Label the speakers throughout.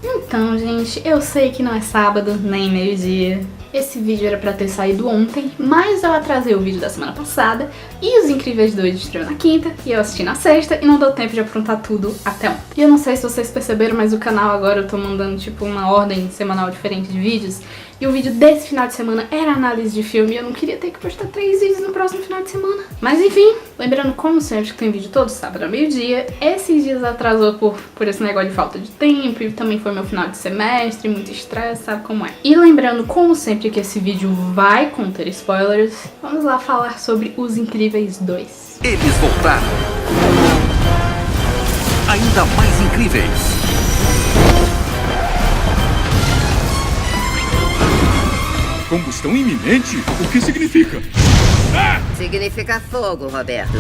Speaker 1: Então, gente, eu sei que não é sábado, nem meio-dia. Esse vídeo era pra ter saído ontem, mas eu atrasei o vídeo da semana passada e Os Incríveis 2 estreou na quinta e eu assisti na sexta e não deu tempo de aprontar tudo até ontem. E eu não sei se vocês perceberam, mas o canal agora eu tô mandando tipo uma ordem semanal diferente de vídeos. E o vídeo desse final de semana era análise de filme e eu não queria ter que postar 3 vídeos no próximo final de semana. Mas enfim, lembrando como sempre que tem vídeo todo sábado ao meio-dia, esses dias atrasou por esse negócio de falta de tempo e também foi meu final de semestre, muito estresse, sabe como é. E lembrando como sempre que esse vídeo vai conter spoilers, vamos lá falar sobre Os Incríveis 2.
Speaker 2: Eles voltaram! Ainda mais incríveis!
Speaker 3: Combustão iminente? O que significa?
Speaker 4: Significa fogo, Roberto.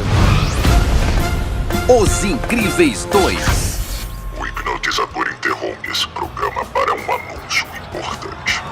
Speaker 2: Os Incríveis 2.
Speaker 5: O hipnotizador interrompe esse programa para um anúncio importante.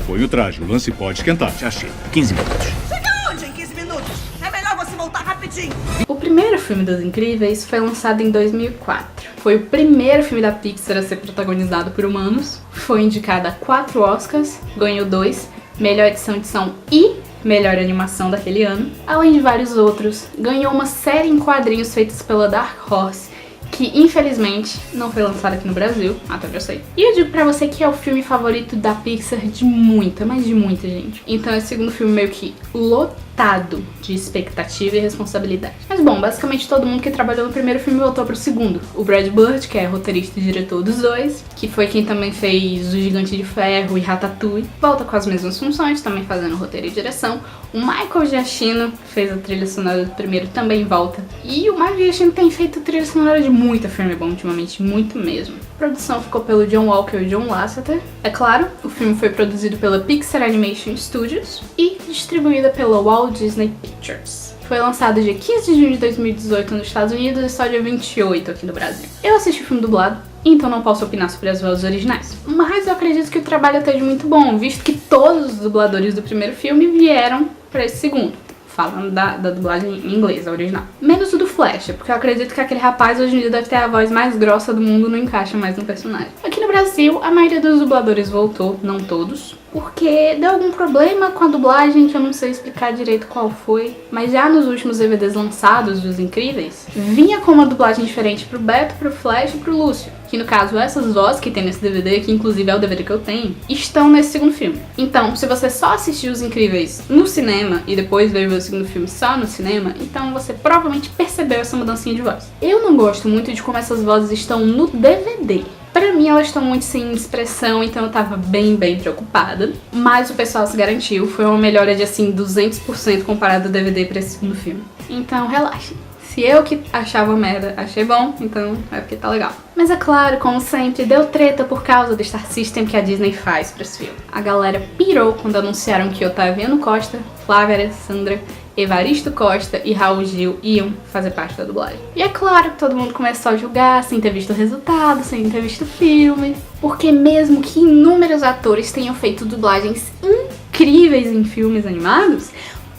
Speaker 3: Foi o traje, o lance pode esquentar.
Speaker 2: Já chega, 15 minutos.
Speaker 6: Chega onde em 15 minutos? É melhor você voltar rapidinho.
Speaker 1: O primeiro filme dos Incríveis foi lançado em 2004. Foi o primeiro filme da Pixar a ser protagonizado por humanos. Foi indicado a 4 Oscars, ganhou 2, melhor edição de som e melhor animação daquele ano, além de vários outros. Ganhou uma série em quadrinhos feitas pela Dark Horse, que infelizmente não foi lançada aqui no Brasil, até onde eu sei. E eu digo pra você que é o filme favorito da Pixar de muita, mas de muita gente. Então é o segundo filme meio que lotado de expectativa e responsabilidade. Mas bom, basicamente todo mundo que trabalhou no primeiro filme voltou pro segundo. O Brad Bird, que é roteirista e diretor dos dois, que foi quem também fez O Gigante de Ferro e Ratatouille, volta com as mesmas funções, também fazendo roteiro e direção. O Michael Giacchino fez a trilha sonora do primeiro, também volta. E o Michael Giacchino tem feito trilha sonora de muita filme bom ultimamente, muito mesmo. A produção ficou pelo John Walker e John Lasseter. É claro, o filme foi produzido pela Pixar Animation Studios e distribuída pela Walt Disney Pictures. Foi lançado dia 15 de junho de 2018 nos Estados Unidos e só dia 28 aqui no Brasil. Eu assisti o filme dublado, então não posso opinar sobre as vozes originais. Mas eu acredito que o trabalho esteja muito bom, visto que todos os dubladores do primeiro filme vieram para esse segundo. Falando da dublagem em inglês, a original. Menos o do Flash, porque eu acredito que aquele rapaz hoje em dia deve ter a voz mais grossa do mundo, não encaixa mais no personagem. Aqui no Brasil, a maioria dos dubladores voltou, não todos, porque deu algum problema com a dublagem que eu não sei explicar direito qual foi. Mas já nos últimos DVDs lançados dos Incríveis, vinha com uma dublagem diferente pro Beto, pro Flash e pro Lúcio. Que no caso, essas vozes que tem nesse DVD, que inclusive é o DVD que eu tenho, estão nesse segundo filme. Então, se você só assistiu Os Incríveis no cinema e depois veio ver o segundo filme só no cinema, então você provavelmente percebeu essa mudancinha de voz. Eu não gosto muito de como essas vozes estão no DVD. Pra mim elas estão muito sem expressão, então eu tava bem preocupada. Mas o pessoal se garantiu, foi uma melhora de assim 200% comparado ao DVD pra esse segundo filme. Então relaxem. Se eu que achava merda achei bom, então é porque tá legal. Mas é claro, como sempre, deu treta por causa do Star System que a Disney faz pra esse filme. A galera pirou quando anunciaram que Otaviano Costa, Flávia Alessandra, Evaristo Costa e Raul Gil iam fazer parte da dublagem. E é claro que todo mundo começou a julgar sem ter visto o resultado, sem ter visto o filme. Porque mesmo que inúmeros atores tenham feito dublagens incríveis em filmes animados,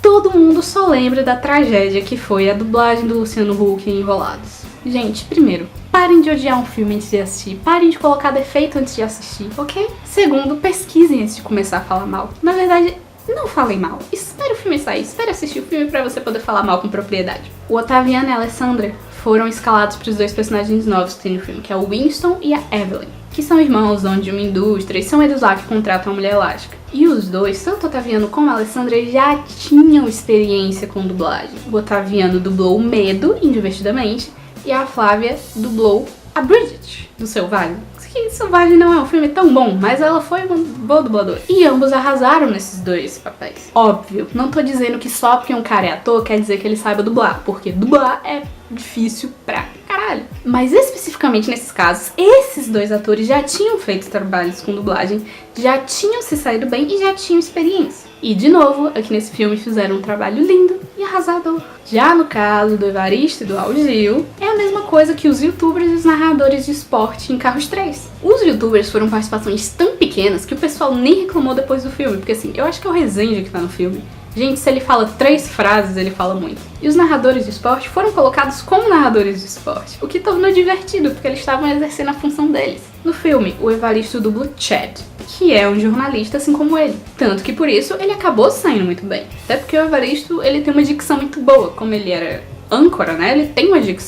Speaker 1: todo mundo só lembra da tragédia que foi a dublagem do Luciano Huck em Enrolados. Gente, primeiro, parem de odiar um filme antes de assistir, parem de colocar defeito antes de assistir, ok? Segundo, pesquisem antes de começar a falar mal. Na verdade, não falem mal. Espere o filme sair, espere assistir o filme pra você poder falar mal com propriedade. O Otaviano e a Alessandra foram escalados para os 2 personagens novos que tem no filme, que é o Winston e a Evelyn, que são irmãos, donos de uma indústria, e são eles lá que contratam a Mulher Elástica. E os dois, tanto o Otaviano como a Alessandra, já tinham experiência com dublagem. O Otaviano dublou o Medo, em Divertidamente, e a Flávia dublou a Bridget, do Selvagem. Que Selvagem não é um filme tão bom, mas ela foi uma boa dubladora. E ambos arrasaram nesses 2 papéis. Óbvio, não tô dizendo que só porque um cara é ator quer dizer que ele saiba dublar, porque dublar é difícil pra caralho. Mas especificamente nesses casos, esses 2 atores já tinham feito trabalhos com dublagem, já tinham se saído bem e já tinham experiência. E de novo, aqui nesse filme fizeram um trabalho lindo e arrasador. Já no caso do Evaristo e do Raul Gil, é a mesma coisa que os youtubers e os narradores de esporte em Carros 3. Os youtubers foram participações tão pequenas que o pessoal nem reclamou depois do filme, porque assim, eu acho que é o Rezende que tá no filme. Gente, se ele fala 3 frases, ele fala muito. E os narradores de esporte foram colocados como narradores de esporte, o que tornou divertido, porque eles estavam exercendo a função deles. No filme, o Evaristo dubla Chad, que é um jornalista assim como ele. Tanto que por isso ele acabou saindo muito bem. Até porque o Evaristo, ele tem uma dicção muito boa, como ele era âncora, né?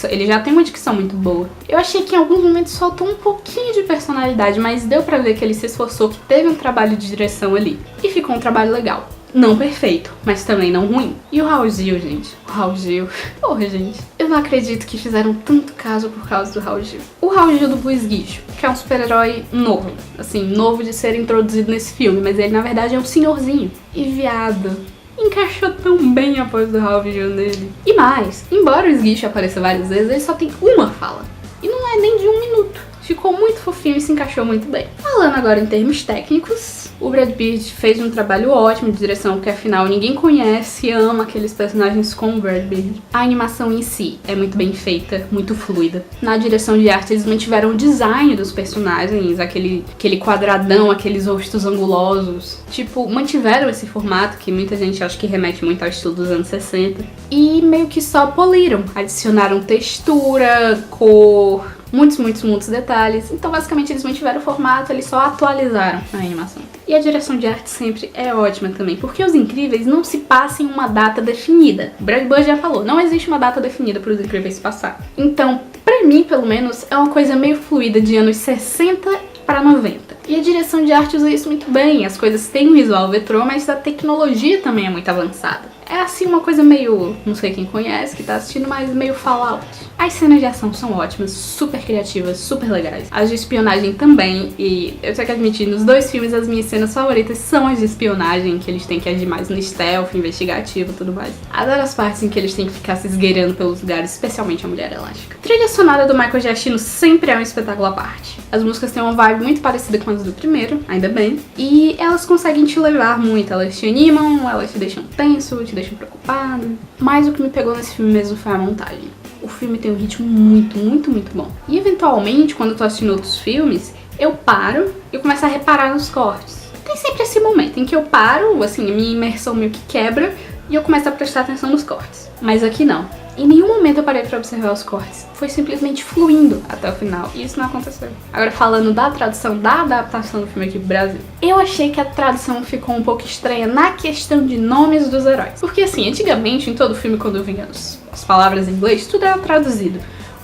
Speaker 1: Ele já tem uma dicção muito boa. Eu achei que em alguns momentos faltou um pouquinho de personalidade, mas deu pra ver que ele se esforçou, que teve um trabalho de direção ali. E ficou um trabalho legal. Não perfeito, mas também não ruim. E o Raul Gil, gente? O Raul Gil... Porra, gente. Eu não acredito que fizeram tanto caso por causa do Raul Gil. O Raul Gil do Esguicho, que é um super-herói novo. Assim, novo de ser introduzido nesse filme. Mas ele, na verdade, é um senhorzinho. E viado... encaixou tão bem a voz do Raul Gil nele. E mais, embora o Esguicho apareça várias vezes, ele só tem uma fala. E não é nem de 1 minuto. Ficou muito fofinho e se encaixou muito bem. Falando agora em termos técnicos, o Brad Pitt fez um trabalho ótimo de direção, porque afinal ninguém conhece e ama aqueles personagens como o Brad Pitt. A animação em si é muito bem feita, muito fluida. Na direção de arte eles mantiveram o design dos personagens, aquele quadradão, aqueles rostos angulosos. Tipo, mantiveram esse formato que muita gente acha que remete muito ao estilo dos anos 60. E meio que só poliram, adicionaram textura, cor... muitos detalhes. Então basicamente eles mantiveram o formato, eles só atualizaram a animação. E a direção de arte sempre é ótima também, porque Os Incríveis não se passa em uma data definida. O Brad Bird já falou, não existe uma data definida para Os Incríveis passar. Então, pra mim pelo menos, é uma coisa meio fluida de anos 60 para 90. E a direção de arte usa isso muito bem, as coisas têm um visual retrô, mas a tecnologia também é muito avançada. É assim uma coisa meio, não sei quem conhece, que tá assistindo, mas meio Fallout. As cenas de ação são ótimas, super criativas, super legais. As de espionagem também, e eu tenho que admitir, nos 2 filmes as minhas cenas favoritas são as de espionagem, que eles têm que agir mais no stealth, investigativo e tudo mais. Adoro as partes em que eles têm que ficar se esgueirando pelos lugares, especialmente a Mulher Elástica. A trilha sonora do Michael Giacchino sempre é um espetáculo à parte. As músicas têm uma vibe muito parecida com as do primeiro, ainda bem, e elas conseguem te levar muito, elas te animam, elas te deixam tenso, te deixam preocupado. Mas o que me pegou nesse filme mesmo foi a montagem. O filme tem um ritmo muito bom. E eventualmente, quando eu tô assistindo outros filmes, eu paro e começo a reparar nos cortes. Tem sempre esse momento em que eu paro, assim, a minha imersão meio que quebra e eu começo a prestar atenção nos cortes. Mas aqui não. Em nenhum momento eu parei pra observar os cortes. Foi simplesmente fluindo até o final. E isso não aconteceu. Agora, falando da tradução, da adaptação do filme aqui pro Brasil. Eu achei que a tradução ficou um pouco estranha na questão de nomes dos heróis. Porque assim, antigamente, em todo filme, quando vinha as palavras em inglês, tudo era traduzido.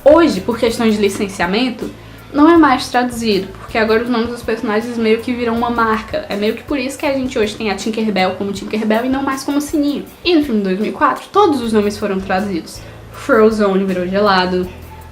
Speaker 1: Hoje, por questões de licenciamento, não é mais traduzido, porque agora os nomes dos personagens meio que viram uma marca. É meio que por isso que a gente hoje tem a Tinkerbell como Tinkerbell e não mais como Sininho. E no filme de 2004, todos os nomes foram traduzidos. Frozone virou Gelado,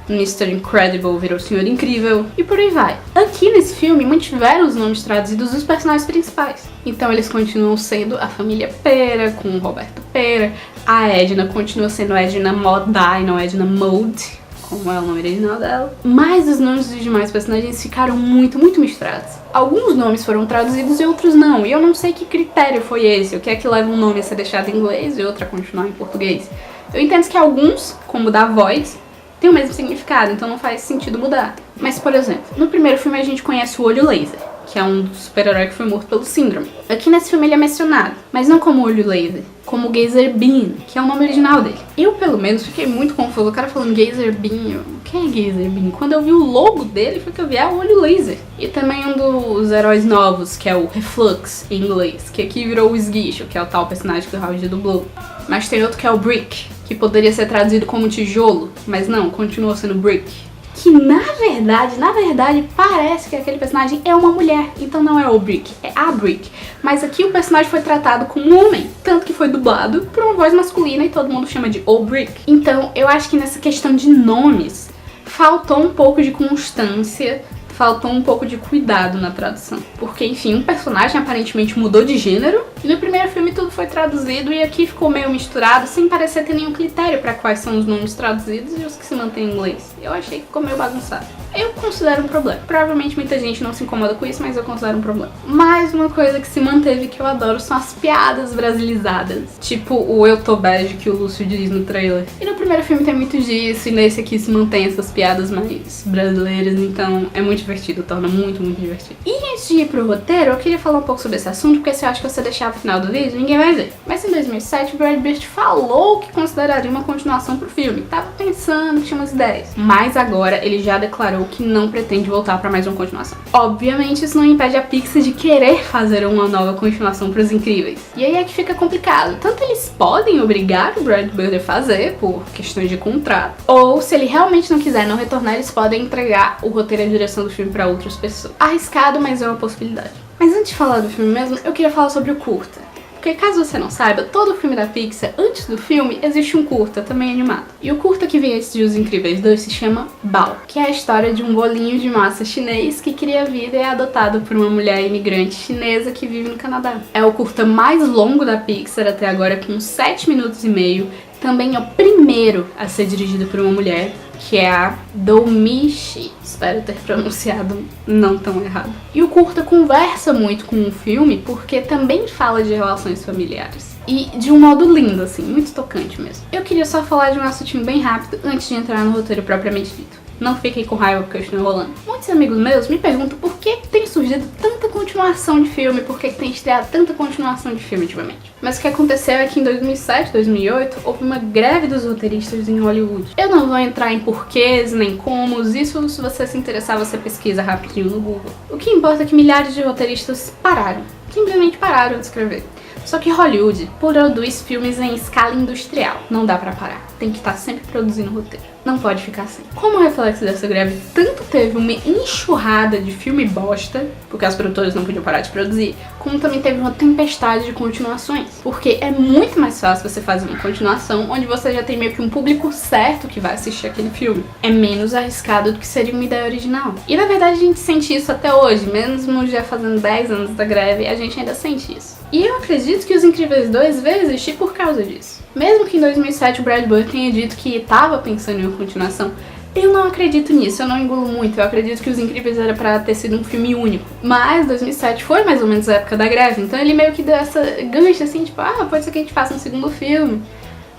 Speaker 1: Mr. Incredible virou Senhor Incrível, e por aí vai. Aqui nesse filme mantiveram os nomes traduzidos dos personagens principais. Então eles continuam sendo a família Pera, com o Roberto Pera. A Edna continua sendo Edna Modai, não Edna Mode, como é o nome original dela. Mas os nomes dos demais personagens ficaram muito misturados. Alguns nomes foram traduzidos e outros não. E eu não sei que critério foi esse. O que é que leva um nome a ser deixado em inglês e outro a continuar em português. Eu entendo que alguns, como o da Voight, tem o mesmo significado, então não faz sentido mudar. Mas, por exemplo, no primeiro filme a gente conhece o Olho Laser, que é um super-herói que foi morto pelo Síndrome. Aqui nesse filme ele é mencionado, mas não como Olho Laser, como Geyser Beam, que é o nome original dele. Eu, pelo menos, fiquei muito confuso. O cara falando Geyser Beam, o que é Geyser Beam? Quando eu vi o logo dele, foi que eu vi o Olho Laser. E também um dos heróis novos, que é o Reflux, em inglês, que aqui virou o Esguicho, que é o tal personagem que o Raul Gil dublou. Mas tem outro que é o Brick, que poderia ser traduzido como tijolo, mas não, continua sendo Brick. Que na verdade parece que aquele personagem é uma mulher, então não é o Brick, é a Brick. Mas aqui o personagem foi tratado como um homem, tanto que foi dublado por uma voz masculina e todo mundo chama de O Brick. Então eu acho que nessa questão de nomes faltou um pouco de constância, faltou um pouco de cuidado na tradução. Porque, enfim, um personagem aparentemente mudou de gênero, e no primeiro filme tudo foi traduzido, e aqui ficou meio misturado, sem parecer ter nenhum critério para quais são os nomes traduzidos e os que se mantêm em inglês. Eu achei que ficou meio bagunçado. Eu considero um problema. Provavelmente muita gente não se incomoda com isso, mas eu considero um problema. Mais uma coisa que se manteve que eu adoro são as piadas brasilizadas. Tipo o Eu Tô Bege que o Lúcio diz no trailer. E no primeiro filme tem muito disso, e nesse aqui se mantém essas piadas mais brasileiras, então é muito divertido, torna muito divertido. E antes de ir pro roteiro, eu queria falar um pouco sobre esse assunto, porque eu acho que você deixava pro final do vídeo, ninguém vai ver. Mas em 2007, o Brad Bird falou que consideraria uma continuação pro filme. Tava pensando, tinha umas ideias. Mas agora ele já declarou que não pretende voltar pra mais uma continuação. Obviamente isso não impede a Pixar de querer fazer uma nova continuação pros Incríveis. E aí é que fica complicado. Tanto eles podem obrigar o Brad Bird a fazer, por questões de contrato, ou se ele realmente não quiser não retornar, eles podem entregar o roteiro e a direção do filme pra outras pessoas. Arriscado, mas é uma possibilidade. Mas antes de falar do filme mesmo, eu queria falar sobre o curta. Porque caso você não saiba, todo filme da Pixar, antes do filme, existe um curta, também animado. E o curta que vem antes de Os Incríveis 2 se chama Bao, que é a história de um bolinho de massa chinês que cria vida e é adotado por uma mulher imigrante chinesa que vive no Canadá. É o curta mais longo da Pixar até agora, com 7 minutos e meio. Também é o primeiro a ser dirigido por uma mulher, que é a Domee Shi. Espero ter pronunciado não tão errado. E o curta conversa muito com o filme porque também fala de relações familiares. E de um modo lindo, assim, muito tocante mesmo. Eu queria só falar de um assuntinho bem rápido antes de entrar no roteiro propriamente dito. Não fiquem com raiva porque eu estou enrolando. Muitos amigos meus me perguntam por que tem surgido tanta continuação de filme, por que tem estreado tanta continuação de filme ultimamente. Mas o que aconteceu é que em 2007, 2008, houve uma greve dos roteiristas em Hollywood. Eu não vou entrar em porquês nem comos, isso se você se interessar você pesquisa rapidinho no Google. O que importa é que milhares de roteiristas pararam, simplesmente pararam de escrever. Só que Hollywood produz filmes em escala industrial, não dá pra parar, tem que estar sempre produzindo roteiro, não pode ficar assim. Como reflexo dessa greve, tanto teve uma enxurrada de filme bosta, porque as produtoras não podiam parar de produzir, como também teve uma tempestade de continuações, porque é muito mais fácil você fazer uma continuação onde você já tem meio que um público certo que vai assistir aquele filme. É menos arriscado do que seria uma ideia original. E na verdade a gente sente isso até hoje, mesmo já fazendo 10 anos da greve, a gente ainda sente isso. E eu acredito que Os Incríveis 2 veio existir por causa disso. Mesmo que em 2007 o Brad Bird tenha dito que estava pensando em uma continuação, eu não acredito nisso, eu não engulo muito, eu acredito que Os Incríveis era pra ter sido um filme único. Mas 2007 foi mais ou menos a época da greve, então ele meio que deu essa gancha assim, tipo, pode ser que a gente faça um segundo filme.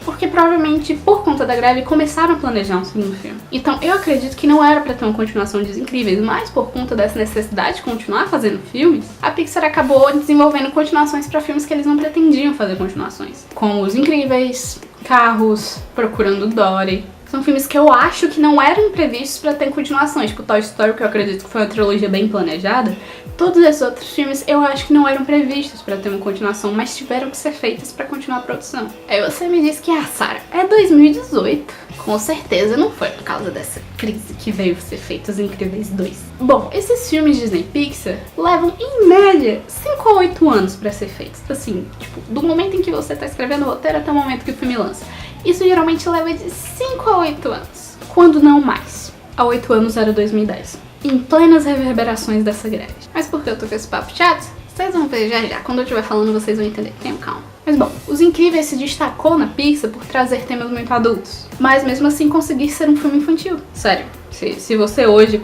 Speaker 1: Porque provavelmente, por conta da greve, começaram a planejar um segundo filme. Então eu acredito que não era pra ter uma continuação de Os Incríveis, mas por conta dessa necessidade de continuar fazendo filmes, a Pixar acabou desenvolvendo continuações pra filmes que eles não pretendiam fazer continuações. Como Os Incríveis, Carros, Procurando Dory. São filmes que eu acho que não eram previstos pra ter continuações, tipo Toy Story, que eu acredito que foi uma trilogia bem planejada. Todos esses outros filmes eu acho que não eram previstos pra ter uma continuação, mas tiveram que ser feitos pra continuar a produção. Aí você me diz que, Sarah, é 2018. Com certeza não foi por causa dessa crise que veio ser feito Os Incríveis 2. Bom, esses filmes Disney Pixar levam, em média, 5 a 8 anos pra ser feitos. Assim, tipo, do momento em que você tá escrevendo o roteiro até o momento que o filme lança. Isso geralmente leva de 5 a 8 anos, quando não mais. Há 8 anos era 2010, em plenas reverberações dessa greve. Mas por que eu tô com esse papo chato? Vocês vão ver já já, quando eu estiver falando vocês vão entender, tenham calma. Mas bom, Os Incríveis se destacou na Pixar por trazer temas muito adultos, mas mesmo assim conseguir ser um filme infantil. Sério, se você hoje,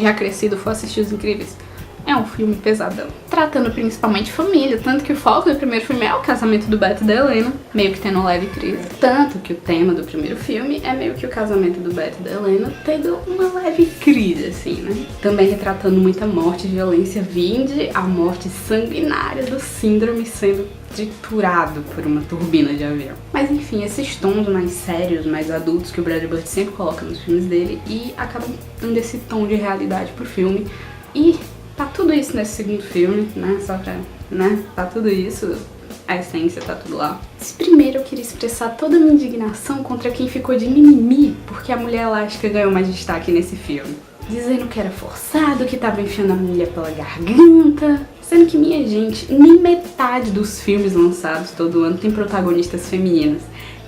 Speaker 1: já crescido, for assistir Os Incríveis, é um filme pesadão, tratando principalmente família, tanto que o foco do primeiro filme é o casamento do Beto e da Helena, meio que tendo uma leve crise. Tanto que o tema do primeiro filme é meio que o casamento do Beto e da Helena tendo uma leve crise, assim, né? Também retratando muita morte e violência, vinde a morte sanguinária do Síndrome sendo triturado por uma turbina de avião. Mas enfim, esses tons mais sérios, mais adultos que o Brad Bird sempre coloca nos filmes dele e acabam dando esse tom de realidade pro filme. E tá tudo isso nesse segundo filme, né? Só pra, né? Tá tudo isso, a essência tá tudo lá. Mas primeiro eu queria expressar toda a minha indignação contra quem ficou de mimimi porque a Mulher Elástica ganhou mais destaque nesse filme. Dizendo que era forçado, que tava enfiando a mulher pela garganta. Sendo que, minha gente, nem metade dos filmes lançados todo ano tem protagonistas femininas.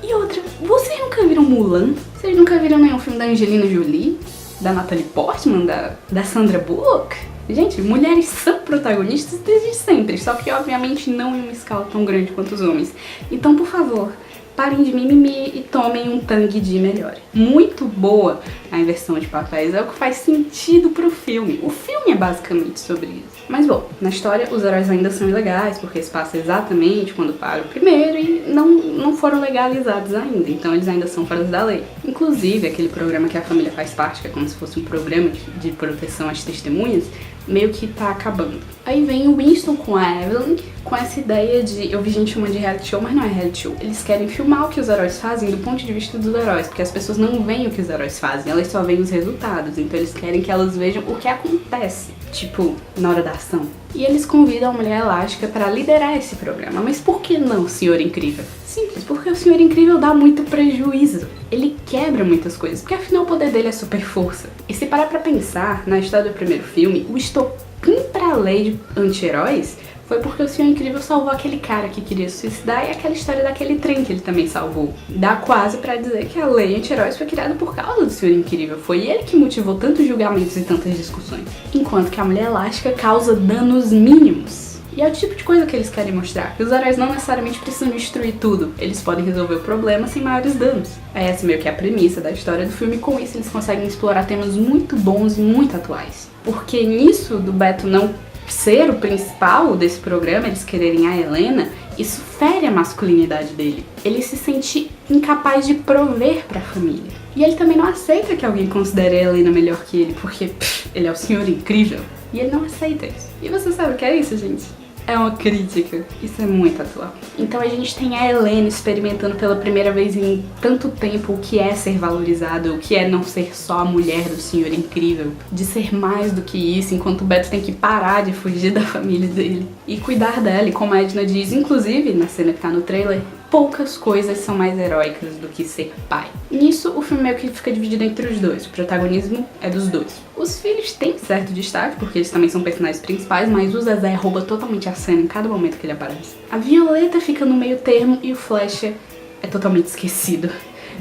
Speaker 1: E outra, vocês nunca viram Mulan? Vocês nunca viram nenhum filme da Angelina Jolie? Da Natalie Portman? Da Sandra Bullock? Gente, mulheres são protagonistas desde sempre, só que obviamente não em uma escala tão grande quanto os homens. Então, por favor, parem de mimimi e tomem um Tang de melhor. Muito boa a inversão de papéis, é o que faz sentido pro filme. O filme é basicamente sobre isso. Mas bom, na história os heróis ainda são ilegais, porque se passa exatamente quando para o primeiro e não foram legalizados ainda, então eles ainda são fora da lei. Inclusive, aquele programa que a família faz parte, que é como se fosse um programa de proteção às testemunhas, meio que tá acabando. Aí vem o Winston com a Evelyn, com essa ideia de, eu vi gente chamando de reality show, mas não é reality show. Eles querem filmar o que os heróis fazem do ponto de vista dos heróis, porque as pessoas não veem o que os heróis fazem, elas só veem os resultados, então eles querem que elas vejam o que acontece, tipo, na hora da ação. E eles convidam a Mulher Elástica para liderar esse programa. Mas por que não, Senhor Incrível? Simples, porque o Senhor Incrível dá muito prejuízo. Ele quebra muitas coisas, porque afinal o poder dele é super força. E se parar pra pensar, na história do primeiro filme, o estopim pra lei de anti-heróis foi porque o Senhor Incrível salvou aquele cara que queria se suicidar e aquela história daquele trem que ele também salvou. Dá quase pra dizer que a lei anti-heróis foi criada por causa do Senhor Incrível. Foi ele que motivou tantos julgamentos e tantas discussões. Enquanto que a Mulher Elástica causa danos mínimos. E é o tipo de coisa que eles querem mostrar, que os heróis não necessariamente precisam destruir tudo, eles podem resolver o problema sem maiores danos. Essa meio que é a premissa da história do filme, e com isso eles conseguem explorar temas muito bons e muito atuais. Porque nisso do Beto não ser o principal desse programa, eles quererem a Helena, isso fere a masculinidade dele. Ele se sente incapaz de prover pra família. E ele também não aceita que alguém considere a Helena melhor que ele, porque ele é o Senhor Incrível. E ele não aceita isso. E você sabe o que é isso, gente? É uma crítica. Isso é muito atual. Então a gente tem a Helena experimentando pela primeira vez em tanto tempo o que é ser valorizado, o que é não ser só a mulher do Senhor Incrível, de ser mais do que isso, enquanto o Beto tem que parar de fugir da família dele e cuidar dela. E como a Edna diz, inclusive na cena que tá no trailer, poucas coisas são mais heróicas do que ser pai. Nisso, o filme meio que fica dividido entre os dois. O protagonismo é dos dois. Os filhos têm certo destaque, porque eles também são personagens principais, mas o Zezé rouba totalmente a cena em cada momento que ele aparece. A Violeta fica no meio termo e o Flash é totalmente esquecido.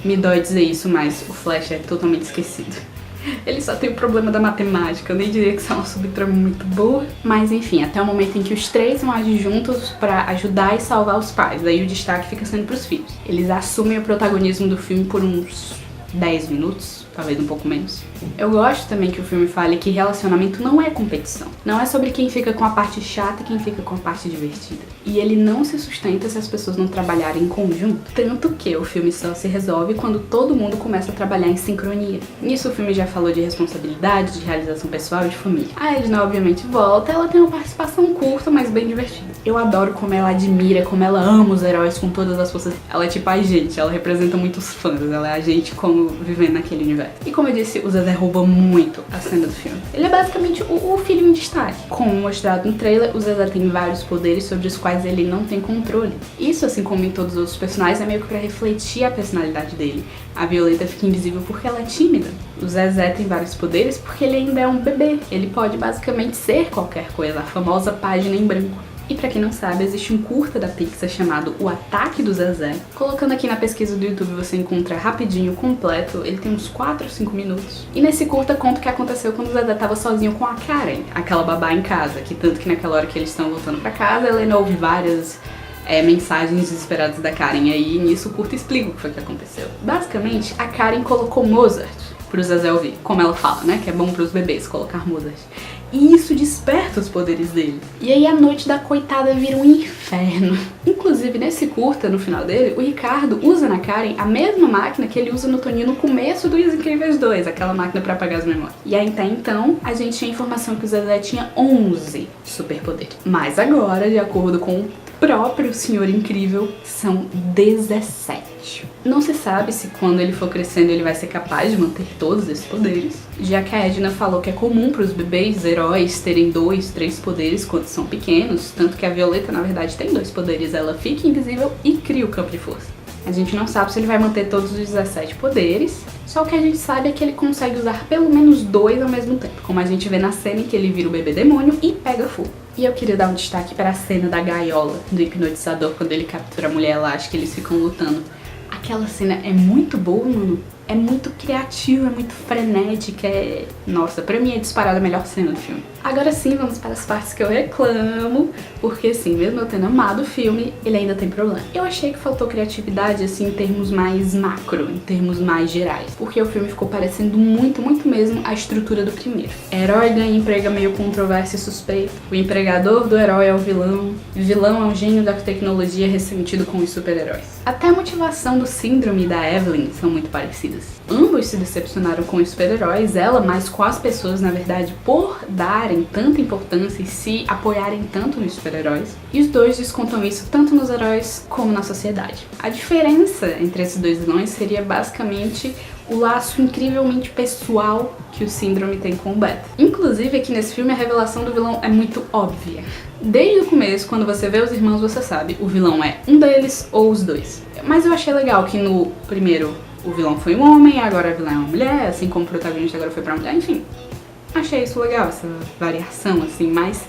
Speaker 1: Me dói dizer isso, mas o Flash é totalmente esquecido. Ele só tem o problema da matemática, eu nem diria que isso é uma subtrama muito boa. Mas enfim, até o momento em que os três vão agir juntos pra ajudar e salvar os pais. Daí o destaque fica sendo pros filhos. Eles assumem o protagonismo do filme por uns 10 minutos, talvez um pouco menos. Eu gosto também que o filme fale que relacionamento não é competição. Não é sobre quem fica com a parte chata e quem fica com a parte divertida. E ele não se sustenta se as pessoas não trabalharem em conjunto. Tanto que o filme só se resolve quando todo mundo começa a trabalhar em sincronia. Nisso o filme já falou de responsabilidade, de realização pessoal e de família. A Edna obviamente volta, ela tem uma participação curta, mas bem divertida. Eu adoro como ela admira, como ela ama os heróis com todas as forças. Ela é tipo a gente, ela representa muitos fãs, ela é a gente como vivendo naquele universo. E como eu disse, o Zezé rouba muito a cena do filme. Ele é basicamente o filho em destaque. Como mostrado no trailer, o Zezé tem vários poderes sobre os quais ele não tem controle. Isso, assim como em todos os outros personagens, é meio que pra refletir a personalidade dele. A Violeta fica invisível porque ela é tímida. O Zezé tem vários poderes porque ele ainda é um bebê. Ele pode basicamente ser qualquer coisa, a famosa página em branco. E pra quem não sabe, existe um curta da Pixar chamado O Ataque do Zezé. Colocando aqui na pesquisa do YouTube você encontra rapidinho, completo, ele tem uns 4 ou 5 minutos. E nesse curta conta o que aconteceu quando o Zezé tava sozinho com a Karen, aquela babá em casa, que tanto que naquela hora que eles estão voltando pra casa, a Helena ouve várias mensagens desesperadas da Karen, e aí nisso o curta explica o que foi que aconteceu. Basicamente, a Karen colocou Mozart pro Zezé ouvir, como ela fala, né, que é bom pros bebês colocar Mozart. E isso desperta os poderes dele. E aí a noite da coitada vira um inferno. Inclusive, nesse curta, no final dele, o Ricardo usa na Karen a mesma máquina que ele usa no Toninho no começo do Os Incríveis 2, aquela máquina pra apagar as memórias. E aí, até então, a gente tinha informação que o Zezé tinha 11 superpoderes. Mas agora, de acordo com o próprio Senhor Incrível, são 17. Não se sabe se quando ele for crescendo ele vai ser capaz de manter todos esses poderes, já que a Edna falou que é comum para os bebês heróis terem 2, 3 poderes quando são pequenos, tanto que a Violeta na verdade tem 2 poderes, ela fica invisível e cria o campo de força. A gente não sabe se ele vai manter todos os 17 poderes, só o que a gente sabe é que ele consegue usar pelo menos 2 ao mesmo tempo, como a gente vê na cena em que ele vira o bebê demônio e pega fogo. E eu queria dar um destaque para a cena da gaiola do hipnotizador, quando ele captura a Mulher Elástica e eles ficam lutando. Aquela cena é muito boa, mano. é muito criativa, é muito frenética, Nossa, pra mim é disparada a melhor cena do filme. Agora sim, vamos para as partes que eu reclamo, porque assim, mesmo eu tendo amado o filme, ele ainda tem problema. Eu achei que faltou criatividade, assim, em termos mais macro, em termos mais gerais, porque o filme ficou parecendo muito mesmo a estrutura do primeiro. Herói ganha emprego meio controverso e suspeito, o empregador do herói é o vilão é um gênio da tecnologia ressentido com os super-heróis. Até a motivação do Síndrome e da Evelyn são muito parecidas. Ambos se decepcionaram com os super-heróis, ela mais com as pessoas, na verdade, por darem tanta importância e se apoiarem tanto nos super-heróis. E os dois descontam isso tanto nos heróis como na sociedade. A diferença entre esses dois vilões seria basicamente o laço incrivelmente pessoal que o Síndrome tem com o Beta. Inclusive, aqui nesse filme, a revelação do vilão é muito óbvia. Desde o começo, quando você vê os irmãos, você sabe, o vilão é um deles ou os dois. Mas eu achei legal que no primeiro o vilão foi um homem, agora a vilã é uma mulher, assim como o protagonista agora foi pra mulher, enfim. Achei isso legal, essa variação, assim, mas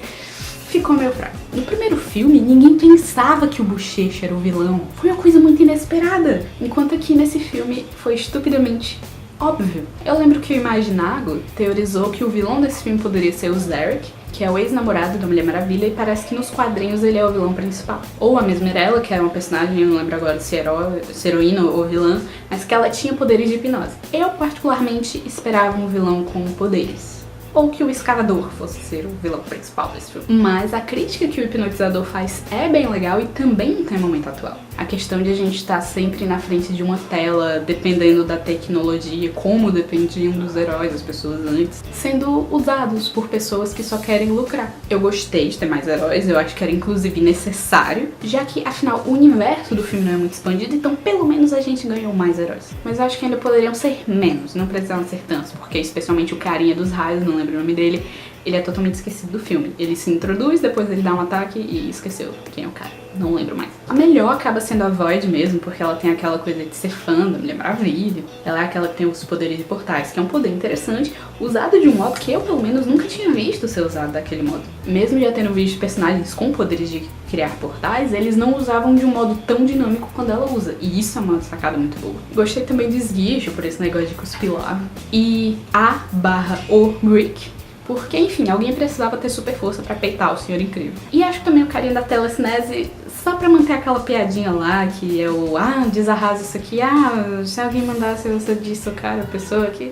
Speaker 1: ficou meio fraco. No primeiro filme, ninguém pensava que o Bochecha era o vilão. Foi uma coisa muito inesperada. Enquanto aqui nesse filme foi estupidamente óbvio. Eu lembro que o Imaginago teorizou que o vilão desse filme poderia ser o Zarek, que é o ex-namorado da Mulher Maravilha, e parece que nos quadrinhos ele é o vilão principal. Ou a mesma Mirella, que era uma personagem, eu não lembro agora se heroína ou vilã, mas que ela tinha poderes de hipnose. Eu particularmente esperava um vilão com poderes. Ou que o Escavador fosse ser o vilão principal desse filme. Mas a crítica que o Hipnotizador faz é bem legal e também tem momento atual. A questão de a gente estar sempre na frente de uma tela, dependendo da tecnologia, como dependiam dos heróis, as pessoas antes, sendo usados por pessoas que só querem lucrar. Eu gostei de ter mais heróis, eu acho que era inclusive necessário, já que afinal o universo do filme não é muito expandido, então pelo menos a gente ganhou mais heróis. Mas eu acho que ainda poderiam ser menos, não precisavam ser tantos, porque especialmente o carinha dos raios, não lembro o nome dele, ele é totalmente esquecido do filme. Ele se introduz, depois ele dá um ataque e esqueceu quem é o cara. Não lembro mais. A melhor acaba sendo a Void mesmo, porque ela tem aquela coisa de ser fã da Mulher Maravilha. Ela é aquela que tem os poderes de portais, que é um poder interessante, usado de um modo que eu, pelo menos, nunca tinha visto ser usado daquele modo. Mesmo já tendo visto personagens com poderes de criar portais, eles não usavam de um modo tão dinâmico quando ela usa. E isso é uma sacada muito boa. Gostei também do Esguicho, por esse negócio de cuspir lá. E o Rick, porque, enfim, alguém precisava ter super força pra peitar o Senhor Incrível. E acho que também o carinha da telecinese, só pra manter aquela piadinha lá, que é o, desarrasa isso aqui, se alguém mandasse você dissocar a pessoa aqui.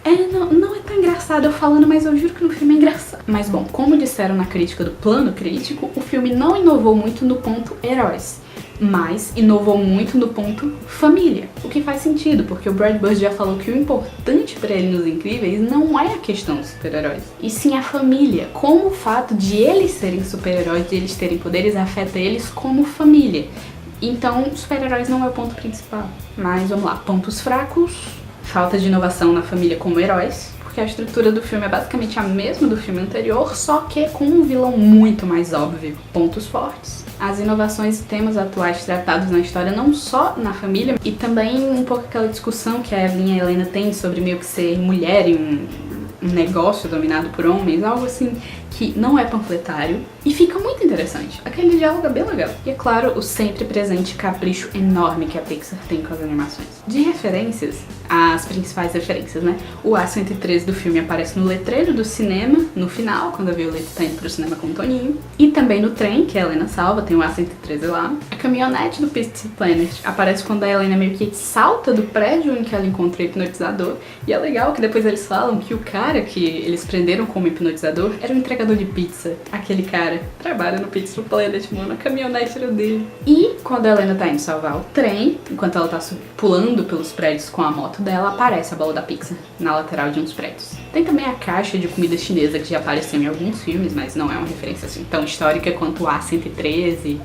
Speaker 1: Não é tão engraçado eu falando, mas eu juro que no filme é engraçado. Mas bom, como disseram na crítica do Plano Crítico, o filme não inovou muito no ponto heróis, mas inovou muito no ponto família. O que faz sentido, porque o Brad Bird já falou que o importante pra ele nos Incríveis não é a questão dos super-heróis, e sim a família. Como o fato de eles serem super-heróis, de eles terem poderes, afeta eles como família. Então, super-heróis não é o ponto principal. Mas vamos lá, pontos fracos: falta de inovação na família como heróis, porque a estrutura do filme é basicamente a mesma do filme anterior, só que com um vilão muito mais óbvio. Pontos fortes: as inovações e temas atuais tratados na história, não só na família, e também um pouco aquela discussão que a Evelyn e a Helena têm sobre meio que ser mulher em um negócio dominado por homens, algo assim que não é panfletário, e fica muito interessante. Aquele diálogo é bem legal. E é claro, o sempre presente capricho enorme que a Pixar tem com as animações. De referências, as principais referências, né? O A113 do filme aparece no letreiro do cinema, no final, quando a Violeta tá indo pro cinema com o Toninho. E também no trem, que a Helena salva, tem o A113 lá. A caminhonete do Pizza Planet aparece quando a Helena meio que salta do prédio em que ela encontra o hipnotizador. E é legal que depois eles falam que o cara que eles prenderam como hipnotizador era um entregador de pizza. Aquele cara trabalha no Pizza Planet, mano, a caminhonete era dele. E quando a Helena tá indo salvar o trem, enquanto ela tá pulando pelos prédios com a moto dela, aparece a bola da Pixar na lateral de uns prédios. Tem também a caixa de comida chinesa, que já apareceu em alguns filmes, mas não é uma referência assim tão histórica quanto o A113,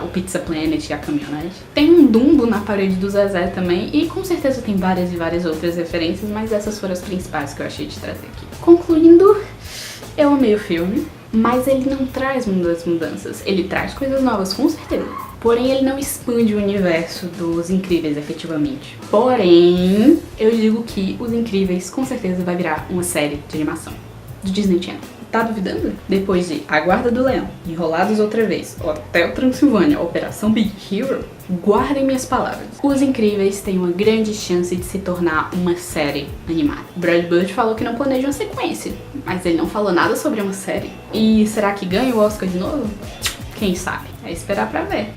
Speaker 1: o Pizza Planet e a caminhonete. Tem um Dumbo na parede do Zezé também, e com certeza tem várias e várias outras referências, mas essas foram as principais que eu achei de trazer aqui. Concluindo, eu amei o filme, mas ele não traz muitas mudanças. Ele traz coisas novas, com certeza. Porém, ele não expande o universo dos Incríveis, efetivamente. Porém, eu digo que Os Incríveis, com certeza, vai virar uma série de animação do Disney Channel. Tá duvidando? Depois de A Guarda do Leão, Enrolados Outra Vez, Hotel Transilvânia, Operação Big Hero, guardem minhas palavras. Os Incríveis têm uma grande chance de se tornar uma série animada. Brad Bird falou que não planeja uma sequência, mas ele não falou nada sobre uma série. E será que ganha o Oscar de novo? Quem sabe? É esperar pra ver.